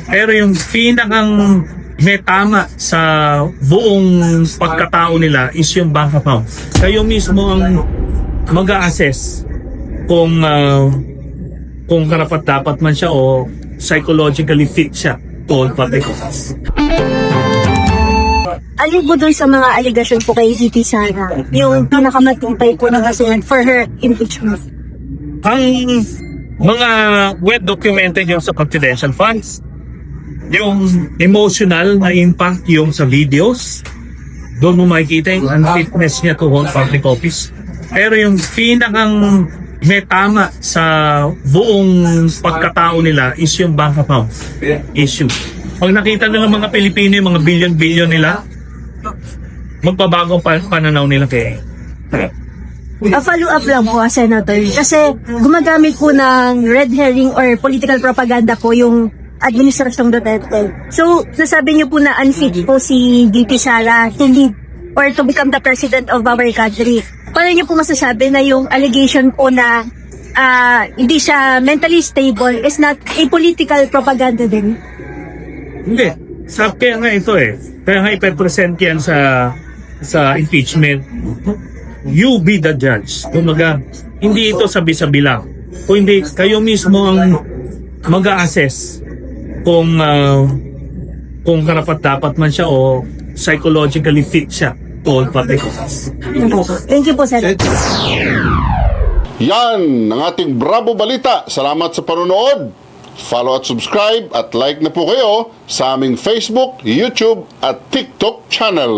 Pero yung pinakang may tama sa buong pagkatao nila is yung bank account. Kayo mismo ang mag-a-assess kung karapat-dapat man siya o psychologically fit siya to public office. Alin po doon sa mga allegation po kay VP Sara, yung pinakamatumpay po ng kasuhan for her impeachment? Ang mga well-documented yung sa confidential funds, yung emotional na impact yung sa videos, doon mo makikita yung unfitness niya to hold public office. Pero yung pinakang may tama sa buong pagkatao nila is yung bank account issue. Pag nakita nila mga Pilipino yung mga billion-billion nila, magbabago ang pananaw nila kay Follow-up lang po, Senator. Kasi gumagamit po ng red herring or political propaganda po yung administrasyong Duterte. So, nasabi niyo po na unfit po si VP Sara to lead or to become the president of our country. Paano niyo po masasabi na yung allegation po na hindi siya mentally stable is not a political propaganda din? Hindi. Kaya nga ito Kaya nga ipepresent yan sa impeachment. You be the judge. Kumaga, hindi ito sabi-sabi lang. Kung hindi, kayo mismo ang mag-a-assess kung karapat-dapat man siya o psychologically fit siya to hold public office. Thank you po, Senator. Yan ang ating Bravo Balita. Salamat sa panonood. Follow at subscribe at like na po kayo sa aming Facebook, YouTube at TikTok channel.